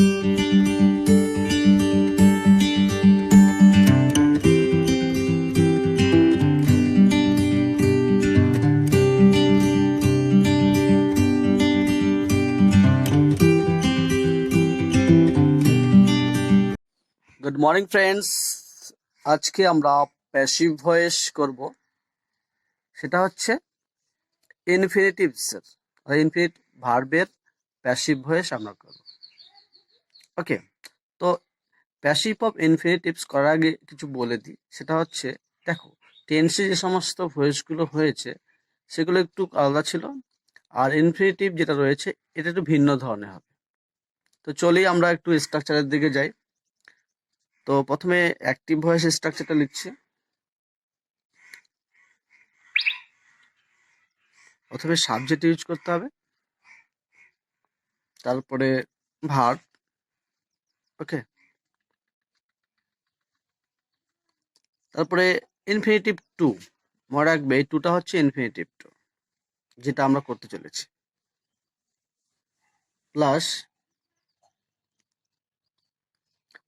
Good morning friends, আজকে আমরা passive voice করব। সেটা হচ্ছে ইনফিনিটিভসের ইনফিনিট ভার্বের প্যাসিভ ভয়েস আমরা করব। ওকে, তো প্যাসিভ অফ ইনফিনিটিভস করার আগে কিছু বলে দিই। সেটা হচ্ছে, দেখো, টেন্সে যে সমস্ত ভয়েসগুলো হয়েছে সেগুলো একটু আলাদা ছিল, আর ইনফিনিটিভ যেটা রয়েছে এটা একটু ভিন্ন ধরনের হবে। তো চলেই আমরা একটু স্ট্রাকচারের দিকে যাই। তো প্রথমে অ্যাক্টিভ ভয়েস স্ট্রাকচারটা লিখছি। প্রথমে সাবজেক্ট ইউজ করতে হবে, তারপরে ভার্ব। ওকে, তারপরে ইনফিনিটিভ টু। মনে রাখবে এই টুটা হচ্ছে ইনফিনিটিভ টু, যেটা আমরা করতে চলেছি। প্লাস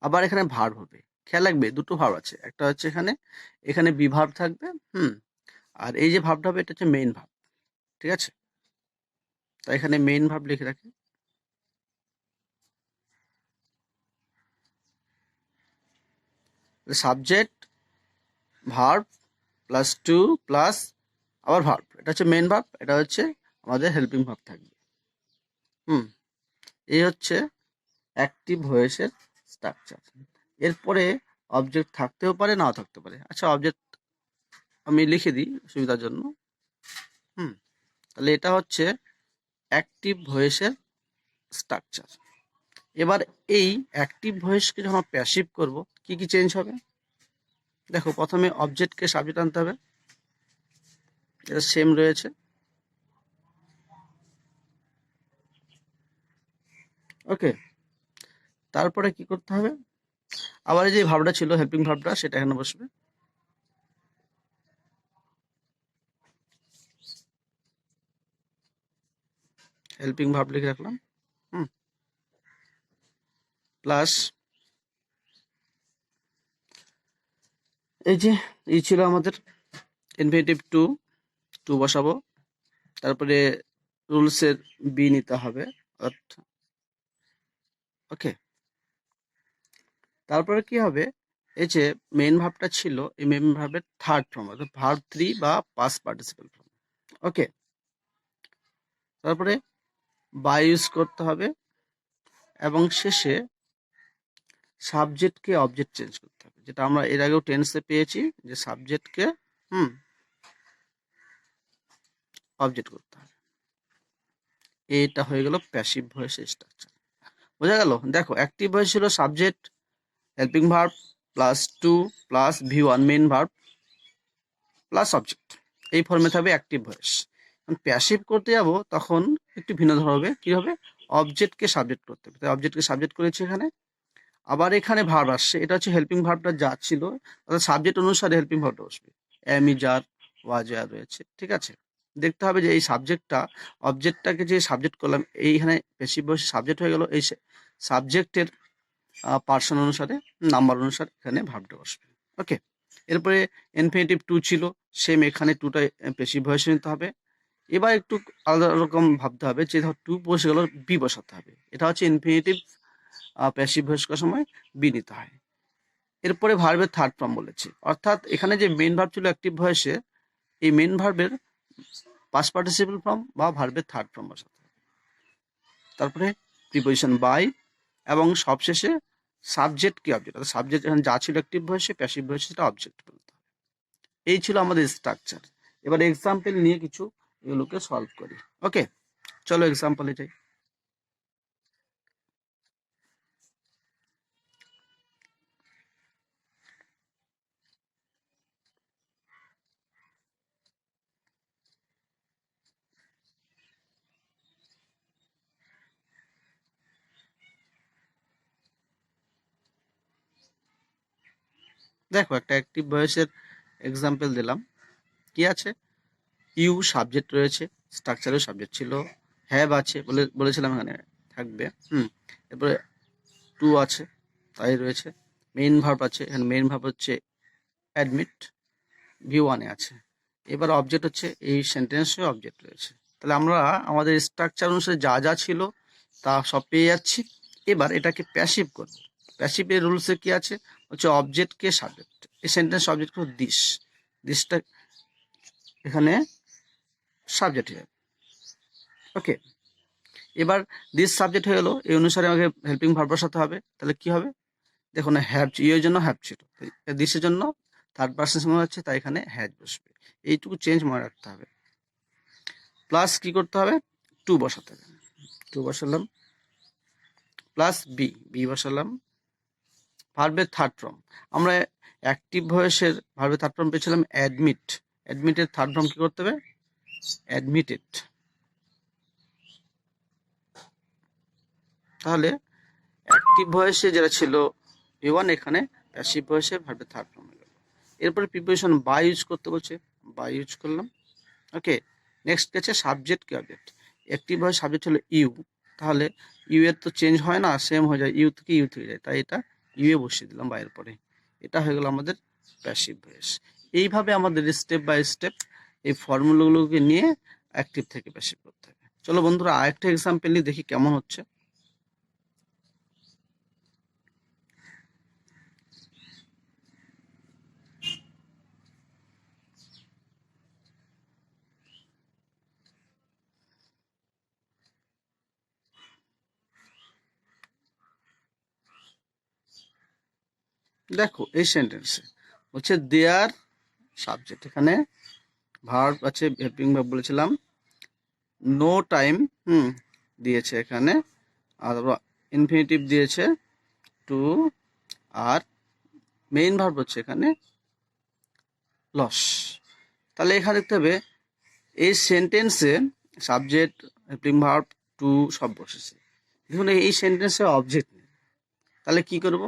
আবার এখানে ভার্ব হবে। খেয়াল রাখবে দুটো ভার্ব আছে, একটা হচ্ছে এখানে এখানে বি ভার্ব থাকবে, আর এই যে ভার্বটা হবে এটা হচ্ছে মেইন ভার্ব। ঠিক আছে, তাই এখানে মেইন ভার্ব লিখে রাখি। Subject, verb plus to plus আবার ভার্ব, এটা হচ্ছে মেইন ভার্ব, এটা হচ্ছে আমাদের হেল্পিং ভার্ব থাকবে। এই হচ্ছে অ্যাক্টিভ ভয়েসের স্ট্রাকচার। এরপরে অবজেক্ট থাকতেও পারে, নাও থাকতে পারে। আচ্ছা, অবজেক্ট আমি লিখে দিই সুবিধার জন্য। তাহলে এটা হচ্ছে অ্যাক্টিভ ভয়েসের স্ট্রাকচার। এবার এই অ্যাক্টিভ ভয়েসকে যখন প্যাসিভ করব, কি কি চেঞ্জ হবে? দেখো, প্রথমে অবজেক্টকে সাবজেক্ট আনতে হবে, এটা সেম রয়েছে। ওকে, তারপরে কি করতে হবে? আবার এই যে ভাবটা ছিল হেল্পিং ভাবটা, সেটা এখানে বসবে। হেল্পিং ভাব লিখে রাখলাম। প্লাস এই যে এই ছিল আমাদের ইনফিনিটিভ টু, টু বসাবো। তারপরে রুলসের বি নিতে হবে। ওকে, তারপরে কি হবে? এই যে মেইন ভার্বটা ছিল, এই মেইন ভার্বের থার্ড ফর্ম, অর্থাৎ ভার্ব 3 বা পাস্ট পার্টিসিপল ফর্ম। ওকে, তারপরে বাই ইউজ করতে হবে, এবং শেষে সাবজেক্টকে অবজেক্ট চেঞ্জ করতে হবে, যেটা আমরা এর আগেও টেন্সে পেয়েছি, যে সাবজেক্টকে অবজেক্ট করতে হবে। এটা হয়ে গেল প্যাসিভ ভয়েসের স্ট্রাকচার। বোঝা গেল? দেখো, অ্যাক্টিভ ভয়েস ছিল subject, helping verb plus to plus V one main verb plus object, এই ফর্মে থাকবে অ্যাক্টিভ ভয়েস। প্যাসিভ করতে যাব তখন একটু ভিন্ন ধরনের হবে। কি হবে? অবজেক্টকে সাবজেক্ট করতে হবে, তাই অবজেক্টকে সাবজেক্ট করেছি এখানে। আবার এখানে ভার্ব আসছে, এটা হচ্ছে হেল্পিং ভার্বটা যা ছিল, অর্থাৎ সাবজেক্ট অনুসারে হেল্পিং ভার্বটা বসবে। এমি, জার, ওয়াজ, আর রয়েছে। ঠিক আছে, দেখতে হবে যে এই সাবজেক্টটা, অবজেক্টটাকে যে সাবজেক্ট করলাম, এইখানে প্যাসিভ ভয়েস সাবজেক্ট হয়ে গেল। এই সাবজেক্টের পার্সন অনুসারে, নাম্বার অনুসারে এখানে ভার্বটা বসবে। ওকে, এরপরে ইনফিনিটিভ টু ছিল, সেম এখানে টুটা প্যাসিভ ভয়েসে নিতে হবে। এবার একটু আলাদা রকম ভাবতে হবে, যে ধর টু বসে গেল, বি বসাতে হবে। এটা হচ্ছে ইনফিনিটিভ প্যাসিভ ভয়েস করার সময় বি নিতে হয়। এরপরে ভার্বের থার্ড ফর্ম বলেছি, অর্থাৎ এখানে যে মেইন ভার্ব ছিল অ্যাক্টিভ ভয়েসে, এই মেইন ভার্বের পাস্ট পার্টিসিপল ফর্ম বা ভার্বের থার্ড ফর্ম বসাতে হবে। তারপরে প্রিপোজিশন বাই, এবং সবশেষে সাবজেক্ট কি অবজেক্ট, অর্থাৎ সাবজেক্ট এখানে যা ছিল অ্যাক্টিভ ভয়েসে, প্যাসিভ ভয়েসে সেটা অবজেক্ট বলতে হবে। এই ছিল আমাদের স্ট্রাকচার। এবার এক্সাম্পল নিয়ে কিছু এগুলোকে সলভ করি। ওকে, চলো এক্সাম্পলে যাই। দেখো, একটা অ্যাক্টিভ ভয়েসের এক্সাম্পল দিলাম। কি আছে? ইউ সাবজেক্ট রয়েছে, স্ট্রাকচারেও সাবজেক্ট ছিল, হ্যাভ আছে বলেছিলাম এখানে থাকবে। এরপরে টু আছে, তাই রয়েছে। মেইন ভার্ব আছে, এখানে মেইন ভার্ব হচ্ছে অ্যাডমিট, V1-এ আছে। এবার অবজেক্ট হচ্ছে এই সেন্টেন্সে অবজেক্ট রয়েছে। তাহলে আমরা আমাদের স্ট্রাকচার অনুসারে যা যা ছিল তা সব পেয়ে যাচ্ছি। এবার এটাকে প্যাসিভ করব। প্যাসিভের রুলসে কি আছে হচ্ছে অবজেক্টকে সাবজেক্ট, এই সেন্টেন্স অবজেক্ট হলো দিস, দিসটা এখানে সাবজেক্ট হয়ে যাবে। ওকে, এবার দিস সাবজেক্ট হয়ে গেলো, এই অনুসারে আমাকে হেল্পিং ভার্ব বসাতে হবে। তাহলে কি হবে দেখুন, হ্যাভ, ইয়ের জন্য হ্যাভ ছিল, দিসের জন্য থার্ড পার্সন মনে হচ্ছে, তাই এখানে হ্যাজ বসবে। এইটুকু চেঞ্জ মনে রাখতে হবে। প্লাস কি করতে হবে, টু বসাতে হবে, টু বসালাম, প্লাস বি বসালাম। ভার্বের থার্ড ফর্ম, আমরা অ্যাক্টিভ ভয়েসের ভার্বের থার্ড ফর্ম পেয়েছিলাম অ্যাডমিট, অ্যাডমিটের থার্ড ফর্ম কি করতে হবে, অ্যাডমিটেড। তাহলে অ্যাক্টিভ ভয়েসে যেটা ছিল V1, এখানে প্যাসিভ ভয়েসে ভার্বের থার্ড ফর্ম হয়ে গেল। এরপরে প্রিপোজিশন বাই ইউজ করতে বলছে, বাই ইউজ করলাম। ওকে, নেক্সট গেছে সাবজেক্ট কি অবজেক্ট। অ্যাক্টিভ ভয়েস সাবজেক্ট হলো ইউ, তাহলে ইউ এর তো চেঞ্জ হয় না, সেম হয়ে যায়, ইউ থেকে ইউ থেকে যায়, তাই এটা ইউ এ বসিয়ে দিলাম বাইয়ের পরে। এটা হয়ে গেল আমাদের প্যাসিভ ভয়েস। এইভাবে আমাদের স্টেপ বাই স্টেপ এই ফর্মুলাগুলোকে নিয়ে অ্যাক্টিভ থেকে প্যাসিভ করতে হবে। চলো বন্ধুরা আরেকটা এক্সাম্পল নিয়ে দেখি কেমন হচ্ছে। দেখো এই সেন্টেন্সে হচ্ছে দেয়ার সাবজেক্ট, এখানে ভার্ব আছে, হেল্পিং ভার্ব বলেছিলাম, নো টাইম দিয়েছে এখানে, আর ইনফিনিটিভ দিয়েছে টু, আর মেইন ভার্ব হচ্ছে এখানে লস। তাহলে এখানে দেখতে হবে এই সেন্টেন্সে সাবজেক্ট, হেল্পিং ভার্ব, টু সব বসেছে। দেখুন এই সেন্টেন্সে অবজেক্ট নেই, তাহলে কি করব,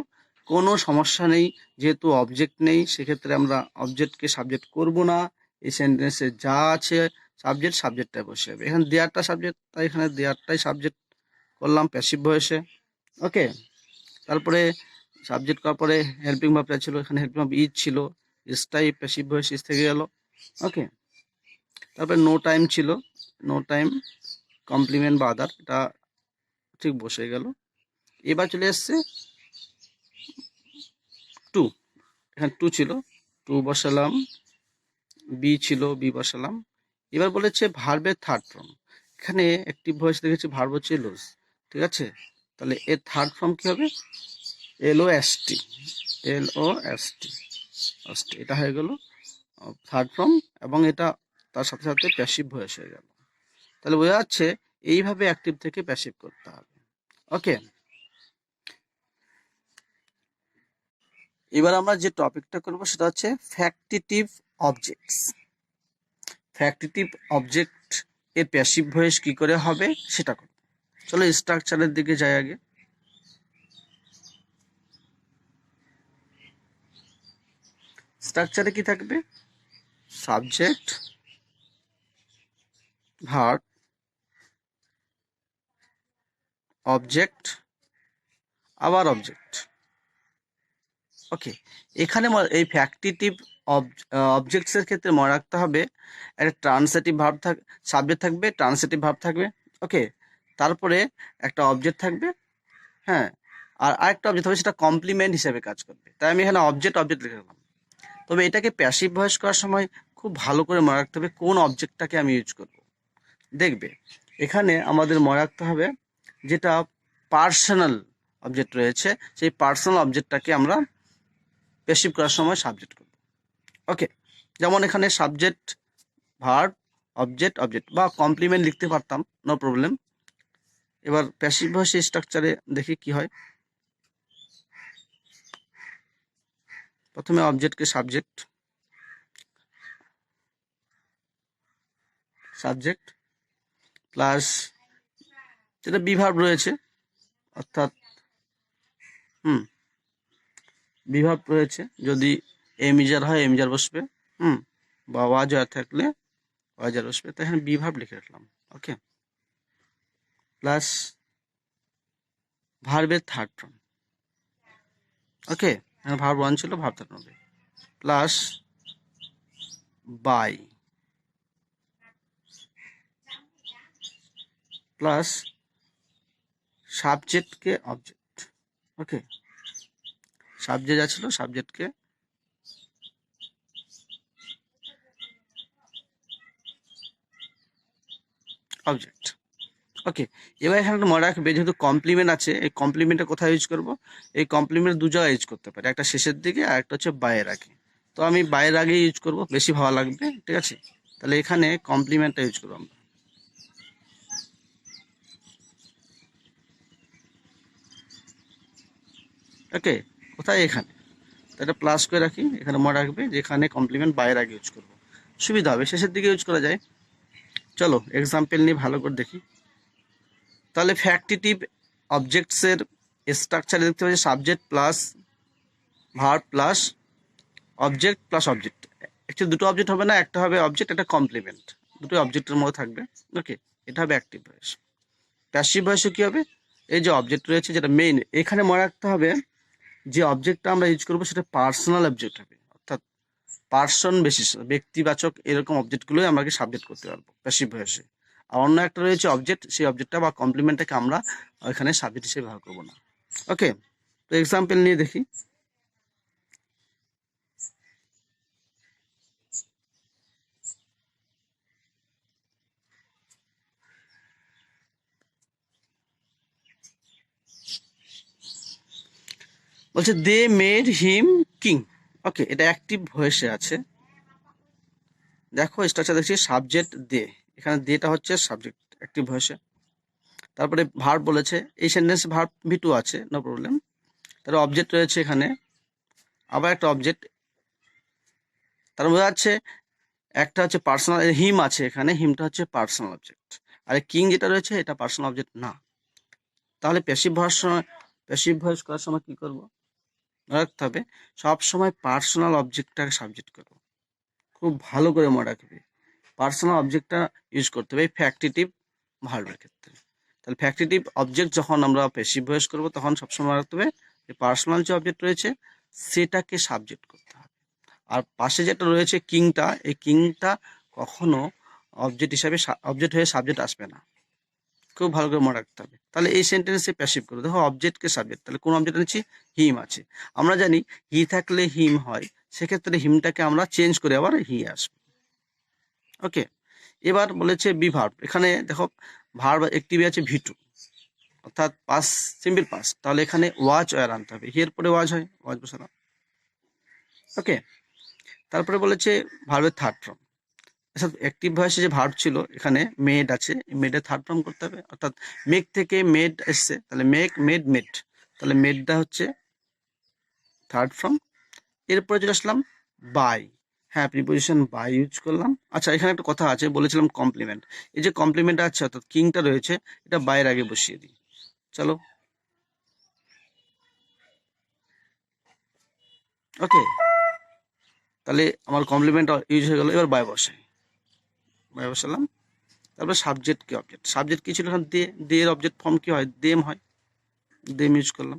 কোনো সমস্যা নেই, যেহেতু অবজেক্ট নেই সেক্ষেত্রে আমরা অবজেক্টকে সাবজেক্ট করব না। এই সেন্টেন্সে যা আছে সাবজেক্ট, সাবজেক্টটাই বসে যাবে। এখানে দেয়ারটা সাবজেক্ট, তাই এখানে দেয়ারটাই সাবজেক্ট করলাম প্যাসিভ ভয়েসে। ওকে, তারপরে সাবজেক্ট করার পরে হেল্পিং ভার্বটা ছিল, এখানে হেল্পিং ভার্ব ইজ ছিল, ইজটাই প্যাসিভ ভয়েস, ইজ থেকে গেল। ওকে, তারপরে নো টাইম ছিল, নো টাইম কমপ্লিমেন্ট বা আদার, এটা ঠিক বসে গেল। এবার চলে এসছে টু, এখানে টু ছিল, টু বসালাম, বি ছিল, বি বসালাম। এবার বলেছে ভার্বের থার্ড ফর্ম, এখানে একটি ভয়েস দেখেছি ভার্ব হচ্ছে লোজ, ঠিক আছে, তাহলে এর থার্ড ফর্ম কি হবে, LOST, LOST, এটা হয়ে গেল থার্ড ফর্ম, এবং এটা তার সাথে সাথে প্যাসিভ ভয়েস হয়ে গেল। তাহলে বোঝা যাচ্ছে এইভাবে অ্যাক্টিভ থেকে প্যাসিভ করতে হবে। ওকে, এবার আমরা যে টপিকটা করব সেটা হচ্ছে ফ্যাক্টিটিভ অবজেক্টস। ফ্যাক্টিটিভ অবজেক্ট এর প্যাসিভ ভয়েস কি করে হবে সেটা করব। চলো স্ট্রাকচারের দিকে যাই আগে। স্ট্রাকচারে কি থাকবে, সাবজেক্ট, ভার্ব, অবজেক্ট, আবার অবজেক্ট। ওকে, এখানে এই ফ্যাক্টিটিভ অবজেক্টসের ক্ষেত্রে মনে রাখতে হবে একটা ট্রান্সিটিভ ভার্ব সাবজেক্ট থাকবে, ট্রান্সিটিভ ভার্ব থাকবে। ওকে, তারপরে একটা অবজেক্ট থাকবে, হ্যাঁ, আর আরেকটা অবজেক্ট হবে, সেটা কমপ্লিমেন্ট হিসেবে কাজ করবে। তাই আমি এখানে অবজেক্ট লিখে দিলাম। তবে এটাকে প্যাসিভ ভয়েস করার সময় খুব ভালো করে মনে রাখতে হবে কোন অবজেক্টটাকে আমি ইউজ করব। দেখবে এখানে আমাদের মনে রাখতে হবে যেটা পার্সোনাল অবজেক্ট রয়েছে, সেই পার্সোনাল অবজেক্টটাকে আমরা প্যাসিভ করার সময় সাবজেক্ট করব। ওকে, যেমন এখানে সাবজেক্ট, ভার্ব, অবজেক্ট বা কমপ্লিমেন্ট লিখতে পারতাম, নো প্রবলেম। এবার প্যাসিভ ভয়েস স্ট্রাকচারে দেখি কি হয়। প্রথমে অবজেক্টকে সাবজেক্ট প্লাস যেটা বিভার্ব রয়েছে, অর্থাৎ বিভার্ব রয়েছে, যদি এমিজার হয় এমিজার বসবে, বা ওয়াজার থাকলে ওয়াজার বসবে, তাই এখানে বিভার্ব লিখে রাখলাম। ওকে, প্লাস ভার্বের থার্ড ফর্ম, ওকে, ভার্ব 1 ছিল, ভার্ব 3 হবে প্লাস বাই প্লাস সাবজেক্টকে অবজেক্ট। ওকে, সাবজেক্ট যা ছিল সাবজেক্টকে অবজেক্ট। ওকে, এবার এখানে একটা মনে রাখবে যেহেতু কমপ্লিমেন্ট আছে, এই কমপ্লিমেন্টটা কোথায় ইউজ করব? এই কমপ্লিমেন্ট দু জায়গায় ইউজ করতে পারি, একটা শেষের দিকে আর একটা হচ্ছে বাইয়ের আগে। তো আমি বাইয়ের আগে ইউজ করব, বেশি ভালো লাগবে, ঠিক আছে? তাহলে এখানে কমপ্লিমেন্টটা ইউজ করবো আমরা। ওকে, কোথায়? এখানে। এটা প্লাস করে রাখি, এখানে মনে রাখবে যে এখানে কমপ্লিমেন্ট বাইয়ের আগে ইউজ করব, সুবিধা হবে, শেষের দিকে ইউজ করা যায়। চলো এক্সাম্পল নিয়ে ভালো করে দেখি। তাহলে ফ্যাক্টিটিভ অবজেক্টসের স্ট্রাকচারে দেখতে পাচ্ছি subject plus verb plus object plus object. Actually দুটো অবজেক্ট হবে না, একটা হবে অবজেক্ট, একটা কমপ্লিমেন্ট, দুটো অবজেক্টের মধ্যে থাকবে। ওকে, এটা হবে অ্যাক্টিভ ভয়েস। প্যাসিভ ভয়েসে কী হবে? এই যে অবজেক্ট রয়েছে যেটা মেইন, এখানে মনে রাখতে হবে যে অবজেক্টটা আমরা ইউজ করবো সেটা পার্সোনাল অবজেক্ট হবে, অর্থাৎ পার্সন বেসিস, ব্যক্তিবাচক এরকম অবজেক্টগুলোই আমরা সাবজেক্ট করতে পারবো প্যাসিভ ভয়েসে। আর অন্য একটা রয়েছে অবজেক্ট, সেই অবজেক্টটা বা কমপ্লিমেন্টটাকে আমরা এখানে সাবজেক্ট হিসেবে ব্যবহার করবো না। ওকে, তো এক্সাম্পল নিয়ে দেখি। বলছে দে মেড হিম কিং। ওকে, এটা অ্যাক্টিভ ভয়েসে আছে। দেখো স্ট্রাকচার দেখছি সাবজেক্ট দে, এখানে দেটা হচ্ছে সাবজেক্ট অ্যাক্টিভ ভয়েসে। তারপরে ভার্ব বলেছে, এই সেন্টেন্সে ভার্ব V2 আছে, নো প্রবলেম। তার অবজেক্ট রয়েছে এখানে, আবার একটা অবজেক্ট, তার বোঝা যাচ্ছে একটা হচ্ছে পার্সোনাল, হিম আছে এখানে, হিমটা হচ্ছে পার্সোনাল অবজেক্ট, আর কিং যেটা রয়েছে এটা পার্সোনাল অবজেক্ট না। তাহলে প্যাসিভ ভয়েস করার সময় কি করব? মনে রাখতে হবে সব সময় পার্সোনাল অবজেক্টটাকে সাবজেক্ট করবো, খুব ভালো করে মনে রাখবে, পার্সোনাল অবজেক্টটা ইউজ করতে হবে এই ফ্যাক্টিটিভ ভার্বের ক্ষেত্রে। তাহলে ফ্যাক্টিটিভ অবজেক্ট যখন আমরা প্যাসিভ ভয়েস করবো তখন সবসময় রাখতে হবে যে পার্সোনাল যে অবজেক্ট রয়েছে সেটাকে সাবজেক্ট করতে হবে। আর পাশে যেটা রয়েছে কিংটা, এই কিংটা কখনো অবজেক্ট হিসাবে অবজেক্ট হয়ে সাবজেক্ট আসবে না, খুব ভালো করে মনে রাখতে হবে। তাহলে এই সেন্টেন্সে প্যাসিভ করবো, দেখো অবজেক্টকে সাবজেক্ট, তাহলে কোন অবজেক্ট আছে? হিম আছে। আমরা জানি হি থাকলে হিম হয়, সেক্ষেত্রে হিমটাকে আমরা চেঞ্জ করে আবার হি আসবে। ওকে, এবার বলেছে বি ভার্ব, এখানে দেখো ভার্ব অ্যাক্টিভে আছে V2, অর্থাৎ পাস, সিম্পল পাস, তাহলে এখানে ওয়াজ ওয়ার আনতে হবে, হিয়ের পরে ওয়াজ হয়, ওয়াজ বসালাম। ওকে, তারপরে বলেছে ভার্বের থার্ড ফর্ম, অ্যাক্টিভ ভয়েসে যে ভার্ব ছিল এখানে মেড আছে, মেডের থার্ড ফর্ম করতে হবে, অর্থাৎ মেক থেকে মেড এসছে, তাহলে মেক মেড মেড, তাহলে মেডটা হচ্ছে থার্ড ফর্ম। এরপরে চলে আসলাম বাই, হ্যাঁ প্রিপোজিশন বাই ইউজ করলাম। আচ্ছা, এখানে একটা কথা আছে, বলেছিলাম কমপ্লিমেন্ট, এই যে কমপ্লিমেন্ট আছে অর্থাৎ কিংটা রয়েছে, এটা বাইয়ের আগে বসিয়ে দিই। চলো, ওকে, তাহলে আমার কমপ্লিমেন্ট ইউজ হয়ে গেল। এবার বাই বসাই, বাই বসালাম। তারপরে সাবজেক্ট কি অবজেক্ট, সাবজেক্ট কি ছিল এখানে? দে, দে এর অবজেক্ট ফর্ম কি হয়? দেম হয়, দেম ইউজ করলাম।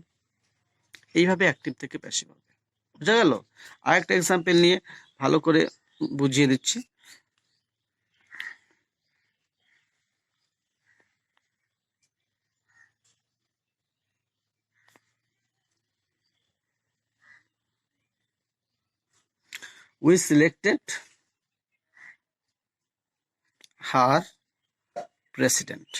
এইভাবে অ্যাক্টিভ থেকে প্যাসিভ হবে, বুঝা গেল? আরেকটা এক্সাম্পল নিয়ে ভালো করে বুঝিয়ে দিচ্ছি। We selected her president.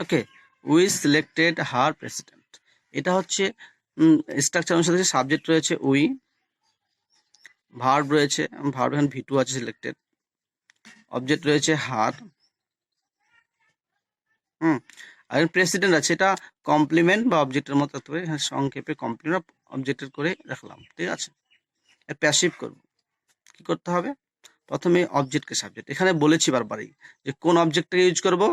Okay, we selected her president, এটা হচ্ছে স্ট্রাকচার অনুসারে সাবজেক্ট রয়েছে উই, ভার্ব রয়েছে, ভার্ব এখানে V2 আছে সিলেক্টেড, অবজেক্ট রয়েছে হার, আর প্রেসিডেন্ট আছে, এটা কমপ্লিমেন্ট বা অবজেক্টের মতো থাকতে পারে, এখানে সংক্ষেপে কমপ্লিমেন্ট অবজেক্টের করে রাখলাম, ঠিক আছে? প্যাসিভ করব, কি করতে হবে? প্রথমে অবজেক্টকে সাবজেক্ট, এখানে বলেছি বারবারই যে কোন অবজেক্টটাকে ইউজ করব?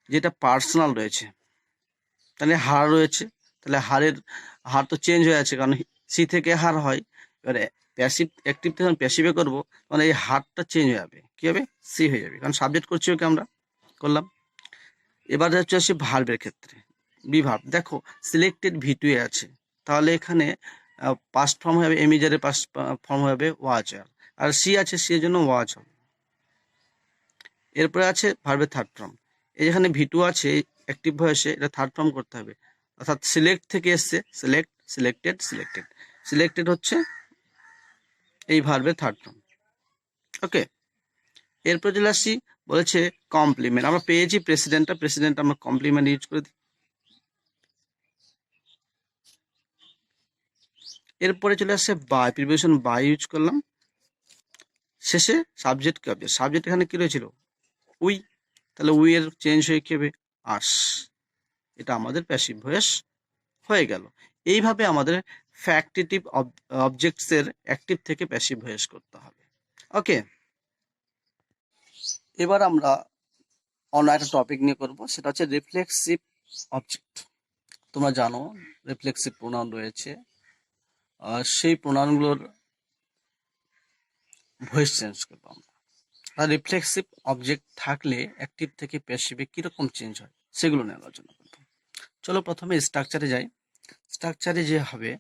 যেটা পার্সোনাল রয়েছে, তাহলে হার রয়েছে, তাহলে হার তো চেঞ্জ হয়ে আছে, কারণ সি থেকে হার হয়। এবারে প্যাসিভ অ্যাক্টিভ যখন প্যাসিভে করবো তখন এই হারটা চেঞ্জ হয়ে যাবে, কি হবে? সি হয়ে যাবে, কারণ সাবজেক্ট করছি ওকে আমরা করলাম। এবার হচ্ছে আসি ভার্বের ক্ষেত্রে। বি ভার্ব, দেখো সিলেক্টেড ভি2 এ আছে, তাহলে এখানে পাস্ট ফর্ম হবে, এমিজারের পাস্ট ফর্ম হবে ওয়াজ, আর সি আছে, সি এর জন্য ওয়াজ হবে। এরপরে আছে ভার্বের থার্ড ফর্ম, এই যেখানে ভি2 আছে অ্যাক্টিভ ভয়েসে, এটা থার্ড ফর্ম করতে হবে, অর্থাৎ সিলেক্ট থেকে এসছে, সিলেক্ট, সিলেক্টেড, সিলেক্টেড, সিলেক্টেড হচ্ছে এই ভার্বের থার্ড ফর্ম। ওকে, এরপর চলে আসছি, বলেছে কমপ্লিমেন্ট, আমরা পেয়েছি প্রেসিডেন্টটা, প্রেসিডেন্ট আমরা কমপ্লিমেন্ট ইউজ করে দিই। এরপরে চলে আসছে বাই, প্রিপোজিশন বাই ইউজ করলাম। শেষে সাবজেক্ট কি অবজেক্ট, সাবজেক্ট এখানে কি রয়েছিল? উই, তাহলে উই এর চেঞ্জ হয়ে কি হবে? আস, এটা আমাদের প্যাসিভ ভয়েস হয়ে গেল। এইভাবে আমাদের ফ্যাক্টিটিভ অবজেক্টসের অ্যাক্টিভ থেকে প্যাসিভ ভয়েস করতে হবে। ওকে, এবার আমরা অন্য একটা টপিক নিয়ে করব, সেটা হচ্ছে রিফ্লেক্সিভ অবজেক্ট। তোমরা জানো রিফ্লেক্সিভ প্রোনাউন রয়েছে, সেই প্রোনাউনগুলোর ভয়েস চেঞ্জ করবো আমরা। আর রিফ্লেক্সিভ অবজেক্ট থাকলে অ্যাক্টিভ থেকে প্যাসিভে কীরকম চেঞ্জ হয় সেগুলো নিয়ে আলোচনা করব। চলো প্রথমে স্ট্রাকচারে যাই। স্ট্রাকচারে যে হবে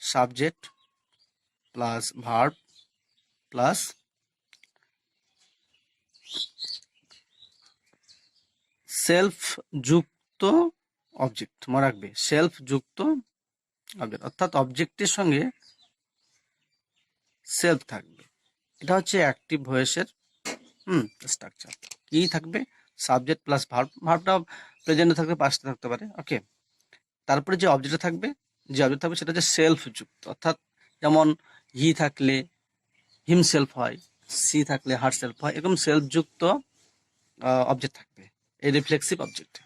subject plus verb plus self যুক্ত অবজেক্ট, মনে রাখবে সেলফ যুক্ত অবজেক্ট, অর্থাৎ অবজেক্টের সঙ্গে সেলফ থাকবে। এটা হচ্ছে অ্যাক্টিভ ভয়েসের স্ট্রাকচার। কি থাকবে? সাবজেক্ট প্লাস ভার্ব, ভার্বটা প্রেজেন্টে থাকবে, পাস্টে থাকতে পারে। ওকে, তারপরে যে অবজেক্ট থাকবে, সেটা হচ্ছে সেলফ যুক্ত, অর্থাৎ যেমন হি থাকলে হিমসেলফ হয়, সি থাকলে হার সেলফ হয়, এরকম সেলফ যুক্ত অবজেক্ট থাকবে এই রিফ্লেক্সিভ অবজেক্টে।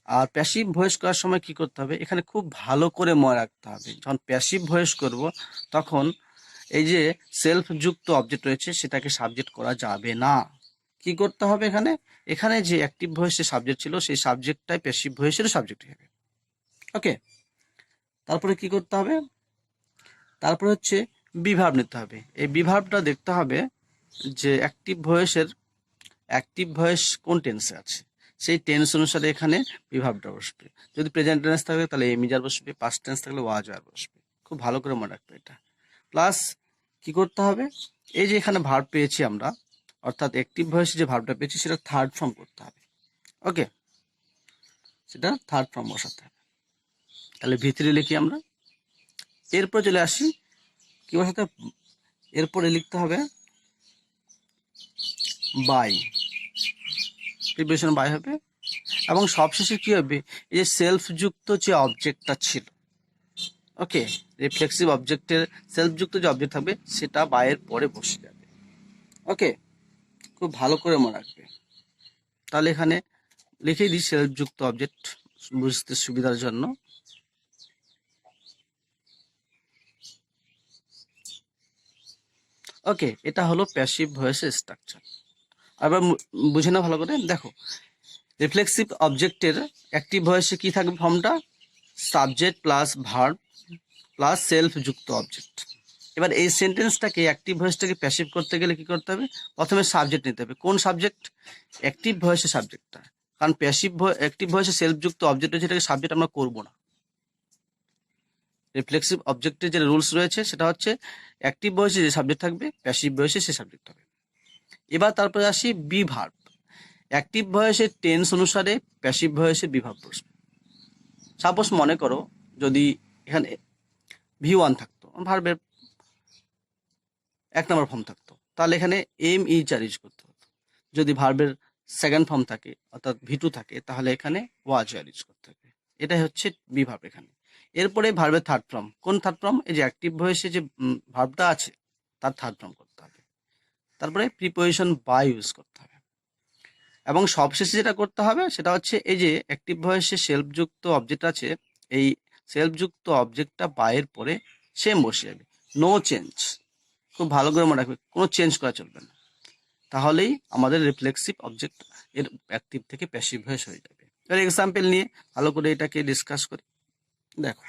আর প্যাসিভ ভয়েস করার সময় কি করতে হবে? এখানে খুব ভালো করে মনে রাখতে হবে, যখন প্যাসিভ ভয়েস করব তখন এই যে সেলফ যুক্ত অবজেক্ট রয়েছে সেটাকে সাবজেক্ট করা যাবে না। কি করতে হবে? এখানে এখানে যে অ্যাক্টিভ ভয়েসের সাবজেক্ট ছিল সেই সাবজেক্টটাই প্যাসিভ ভয়েসের সাবজেক্ট হবে। ওকে, তারপরে কি করতে হবে? তারপরে হচ্ছে বিভাব নিতে হবে। এই বিভাবটা দেখতে হবে যে অ্যাক্টিভ ভয়েস কোন টেন্সে আছে, সেই টেন্স অনুসারে এখানে বিভাবটা বসবে। যদি প্রেজেন্ট টেন্স থাকে তাহলে এমিজার বসবে, পাস্ট টেন্স থাকলে ওয়াজ আর বসবে। খুব ভালো করে মনে রাখবে এটা। প্লাস কি করতে হবে? এই যে এখানে ভার্ব পেয়েছি আমরা, অর্থাৎ অ্যাক্টিভ ভয়েসে যে ভার্বটা পেয়েছি সেটা থার্ড ফর্ম করতে হবে। ওকে, সেটা থার্ড ফর্ম বসাতে হবে। তাহলে ভিতরে লিখি আমরা। এরপর চলে আসি কি বসাতে হবে? এরপরে লিখতে হবে বাই, প্রিপারেশন বাই হবে। এবং সবশেষে কি হবে? এই যে সেলফ যুক্ত যে অবজেক্টটা ছিল, ওকে, রিফ্লেক্সিভ অবজেক্টের সেলফ যুক্ত যে অবজেক্ট থাকবে সেটা বাইয়ের পরে বসে যাবে। ওকে, খুব ভালো করে মনে রাখবে। তাহলে এখানে লিখে দিই সেলফ যুক্ত অবজেক্ট বুঝতে সুবিধার জন্য। ওকে, এটা হলো প্যাসিভ ভয়েসের স্ট্রাকচার। আবার বুঝে না ভালো করে, দেখো রিফ্লেক্সিভ অবজেক্টের অ্যাক্টিভ ভয়েসে কি থাকবে? ফর্মটা subject plus verb plus self যুক্ত অবজেক্ট। এবার এই সেন্টেন্সটাকে অ্যাক্টিভ ভয়েসটাকে প্যাসিভ করতে গেলে কি করতে হবে? প্রথমে সাবজেক্ট নিতে হবে। কোন সাবজেক্ট? অ্যাক্টিভ ভয়েসের সাবজেক্টটা, কারণ অ্যাক্টিভ ভয়েসে সেলফ যুক্ত অবজেক্ট রয়েছে, এটাকে সাবজেক্ট আমরা করবো না। রিফ্লেক্সিভ অবজেক্টের যে রুলস রয়েছে সেটা হচ্ছে অ্যাক্টিভ ভয়েসে যে সাবজেক্ট থাকবে প্যাসিভ ভয়েসে সে সাবজেক্ট হবে। এবার তারপরে আসি বি ভার্ব। অ্যাক্টিভ ভয়েসের টেন্স অনুসারে প্যাসিভ ভয়েসে বিভাব বসবে। সাপোজ মনে করো যদি এখানে V1 থাকতো, ভার্বের 1 নম্বর ফর্ম থাকতো, তাহলে এখানে ME4 ইউজ করতে হতো। যদি ভার্বের সেকেন্ড ফর্ম থাকে অর্থাৎ V2 থাকে তাহলে এখানে ওয়াজ ইউজ করতে হবে। এটাই হচ্ছে বি ভার্ব এখানে। এরপরে ভার্বের থার্ড ফর্ম, কোন থার্ড ফর্ম? এই যে অ্যাক্টিভ ভয়েসে যে ভার্বটা আছে তার থার্ড ফর্ম করতে হবে। তারপরে প্রিপোজিশন বাই ইউজ করতে হবে। এবং সবশেষে যেটা করতে হবে সেটা হচ্ছে এই যে অ্যাক্টিভ ভয়েসে সেলফযুক্ত অবজেক্ট আছে, এই সেলফযুক্ত অবজেক্টটা বাইয়ের পরে সেম বসে যাবে, নো চেঞ্জ। খুব ভালো করে মনে রাখবে, কোনো চেঞ্জ করা চলবে না, তাহলেই আমাদের রিফ্লেক্সিভ অবজেক্ট এর অ্যাক্টিভ থেকে প্যাসিভ ভয়েস হয়ে যাবে। এর এক্সাম্পল নিয়ে ভালো করে এটাকে ডিসকাস করি। দেখো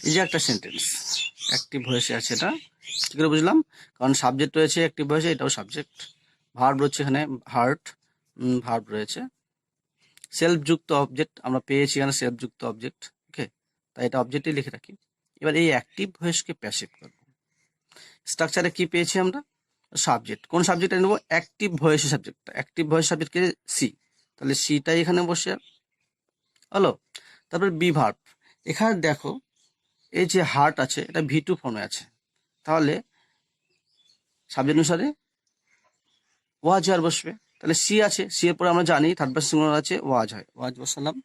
এই যে একটা সেন্টেন্স অ্যাক্টিভ ভয়েসে আছে, এটা কি করে বুঝলাম? কারণ সাবজেক্ট রয়েছে অ্যাক্টিভ ভয়েসে, এটাও সাবজেক্ট। ভার্ব রয়েছে এখানে, হার্ট, ভার্ব রয়েছে। সেলফ যুক্ত অবজেক্ট আমরা পেয়েছি এখানে, সেলফ যুক্ত অবজেক্ট। ওকে, তাই এটা অবজেক্টই লিখে রাখি। এবার এই অ্যাক্টিভ ভয়েসকে প্যাসিভ করব। স্ট্রাকচারে কি পেয়েছি আমরা? সাবজেক্ট, কোন সাবজেক্টটা নেব? অ্যাক্টিভ ভয়েসের সাবজেক্টটা। অ্যাক্টিভ ভয়েস সাবজেক্টকে সি, তাহলে সিটাই এখানে বসে হলো। তারপর বি ভার্ব, এখানে দেখো এই যে হার্ট আছে এটা ভি2 ফর্মে আছে, তাহলে সাবজেক্ট অনুসারে ওয়াজ আর বসবে। তাহলে সি আছে, সি এর পরে আমরা জানি থার্ড পারসন সিঙ্গুলার আছে, ওয়াজ হয়, ওয়াজ বসালাম।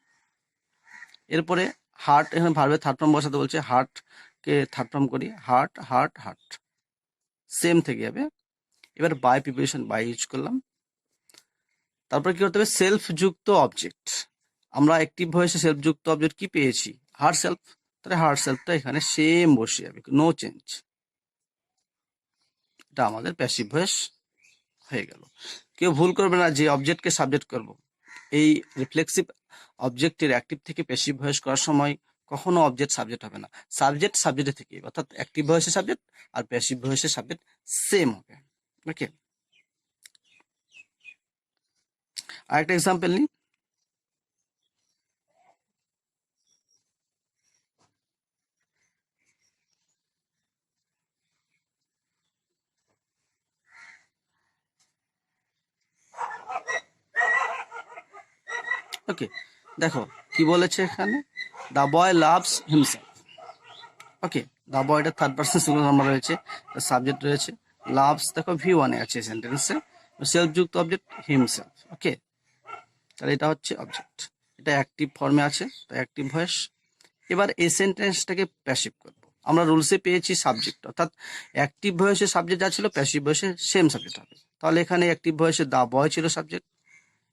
এরপরে হার্ট, এখানে ভার্বের থার্ড ফর্ম বসাতে বলছে, হার্টকে থার্ড ফর্ম করি, হার্ট হার্ট হার্ট, সেম থেকে যাবে। এবার বাই প্রিপোজিশন বাই ইউজ করলাম। তারপরে কি করতে হবে? সেলফ যুক্ত অবজেক্ট, আমরা অ্যাক্টিভ ভয়েসে সেলফ যুক্ত অবজেক্ট কি পেয়েছি? হার্ট সেলফ, তাহলে হার্ট সেলফটা এখানে সেম বসে যাবে, নো চেঞ্জ। এটা আমাদের প্যাসিভ ভয়েস হয়ে গেল। কেউ ভুল করবে না যে অবজেক্টকে সাবজেক্ট করব। এই রিফ্লেক্সিভ অবজেক্টের অ্যাক্টিভ থেকে প্যাসিভ ভয়েস করার সময় কখনো অবজেক্ট সাবজেক্ট হবে না, সাবজেক্ট সাবজেক্টে থেকে, অর্থাৎ অ্যাক্টিভ ভয়েসের সাবজেক্ট আর প্যাসিভ ভয়েসের সাবজেক্ট সেম হবে। ওকে, আরেকটা এক্সাম্পল নিই। ওকে, দেখো কি বলেছে এখানে, the boy loves himself. Okay, the বয়টা থার্ড পারসন সিঙ্গুলার নাম্বার রয়েছে, সাবজেক্ট রয়েছে, লাভস দেখো ভি1 এ আছে সেন্টেন্সে, সেলফ যুক্ত অবজেক্ট হিমসেলফ। ওকে, তাহলে এটা হচ্ছে অবজেক্ট, এটা অ্যাক্টিভ ফর্মে আছে, তো অ্যাক্টিভ ভয়েস। এবার এই সেন্টেন্সটাকে প্যাসিভ করব। আমরা রুলসে পেয়েছি সাবজেক্ট, অর্থাৎ অ্যাক্টিভ ভয়েসে সাবজেক্ট যা ছিল প্যাসিভ ভয়েসে সেম সাবজেক্ট হবে। তাহলে এখানে অ্যাক্টিভ ভয়েসে দ্য বয় ছিল সাবজেক্ট,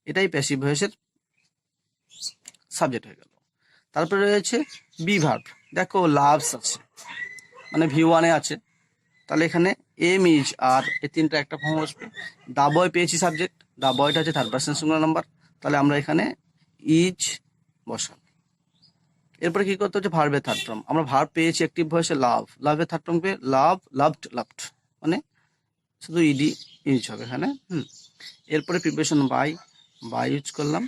এটাই প্যাসিভ ভয়েসের সাবজেক্ট হয়ে গেল। তারপরে রয়েছে বি ভার্ব, দেখো লাভস আছে মানে ভি1 এ আছে, তাহলে এখানে এম ইজ আর এই তিনটা একটা ফর্ম আসবে। দা বয় পেয়েছি সাবজেক্ট, দা বয়টা হচ্ছে থার্ড পারসন সিঙ্গুলার নাম্বার, তাহলে আমরা এখানে ইজ বসাবো। এরপরে কি করতে হচ্ছে? ভার্বের থার্ড ফর্ম, আমরা ভার্ব পেয়েছি অ্যাক্টিভ ভয়েসে লাভ, লাভের থার্ড ফর্ম পেয়ে লাভ, লাভড, লাভড, মানে শুধু ইডি ইউজ হবে এখানে। এরপরে প্রিপারেশন বাই, বাই ইউজ করলাম।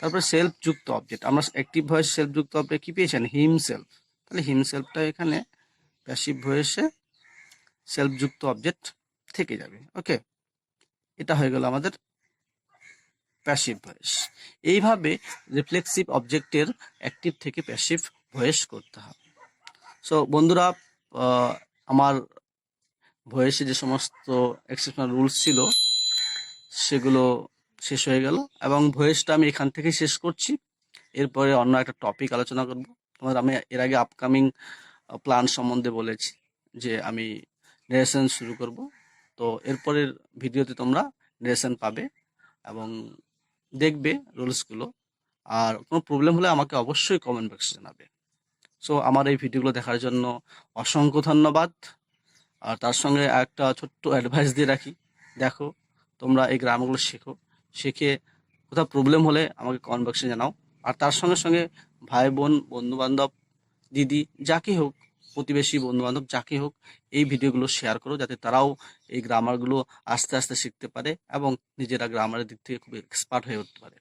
তারপরে সেলফ যুক্ত অবজেক্ট, আমরা অ্যাক্টিভ ভয়েসে সেলফ যুক্ত অবজেক্ট কি পেয়েছেন? হিমসেলফ, তাহলে হিমসেলফটা এখানে প্যাসিভ ভয়েসে সেলফ যুক্ত অবজেক্ট থেকে যাবে। ওকে, এটা হয়ে গেল আমাদের প্যাসিভ ভয়েস। এইভাবে রিফ্লেক্সিভ অবজেক্টের অ্যাক্টিভ থেকে প্যাসিভ ভয়েস করতে হবে। সো বন্ধুরা, আমার ভয়েসে যে সমস্ত এক্সেপশনাল রুলস ছিল সেগুলো শেষ হয়ে গেল, এবং ভয়েসটা আমি এখান থেকে শেষ করছি। এরপরে অন্য একটা টপিক আলোচনা করব। তোমাদের আমি এর আগে আপকামিং প্ল্যান সম্বন্ধে বলেছি যে আমি নারেশন শুরু করব, তো এরপরের ভিডিওতে তোমরা নারেশন পাবে এবং দেখবে রুলসগুলো। আর কোনো প্রবলেম হলে আমাকে অবশ্যই কমেন্ট বক্সে জানাবে। সো আমার এই ভিডিওগুলো দেখার জন্য অসংখ্য ধন্যবাদ। আর তার সঙ্গে একটা ছোট্ট অ্যাডভাইস দিয়ে রাখি, দেখো তোমরা এই গ্রামারগুলো শেখো, শিখে কোথাও প্রবলেম হলে আমাকে কমেন্ট বক্সে জানাও। আর তার সঙ্গে সঙ্গে ভাই বোন, বন্ধুবান্ধব, দিদি, যাকে হোক, প্রতিবেশী, বন্ধুবান্ধব, যাকে হোক, এই ভিডিওগুলো শেয়ার করো, যাতে তারাও এই গ্রামারগুলো আস্তে আস্তে শিখতে পারে এবং নিজেরা গ্রামারের দিক থেকে খুব এক্সপার্ট হয়ে উঠতে পারে।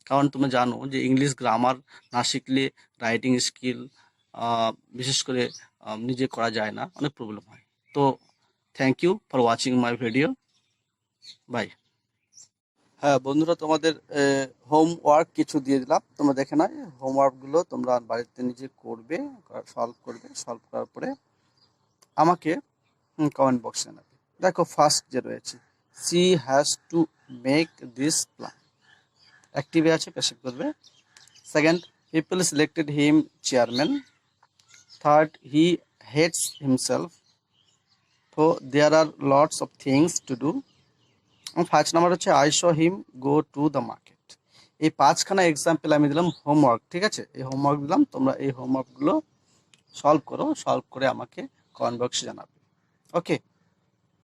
কারণ তুমি জানো যে ইংলিশ গ্রামার না শিখলে রাইটিং স্কিল বিশেষ করে নিজে করা যায় না, অনেক প্রবলেম হয়। তো thank you for watching my video, bye. হ্যাঁ বন্ধুরা, তোমাদের হোমওয়ার্ক কিছু দিয়ে দিলাম, তোমরা দেখে নাও। হোমওয়ার্কগুলো তোমরা বাড়িতে নিজে করবে, সলভ করবে, সলভ করার পরে আমাকে কমেন্ট বক্সে জানাবে। দেখো ফার্স্ট যে রয়েছে, she has to make this plan, অ্যাক্টিভে আছে, প্যাসিভ করবে। Second, people selected him chairman. Third, he hates himself, তো there are lots of things to do. First number হচ্ছে I saw him go to the market. এই 5খানা example আমি দিলাম homework, ঠিক আছে? এই হোমওয়ার্ক দিলাম, তোমরা এই হোমওয়ার্কগুলো সলভ করো, সলভ করে আমাকে কমেন্ট বক্সে জানাবে। ওকে।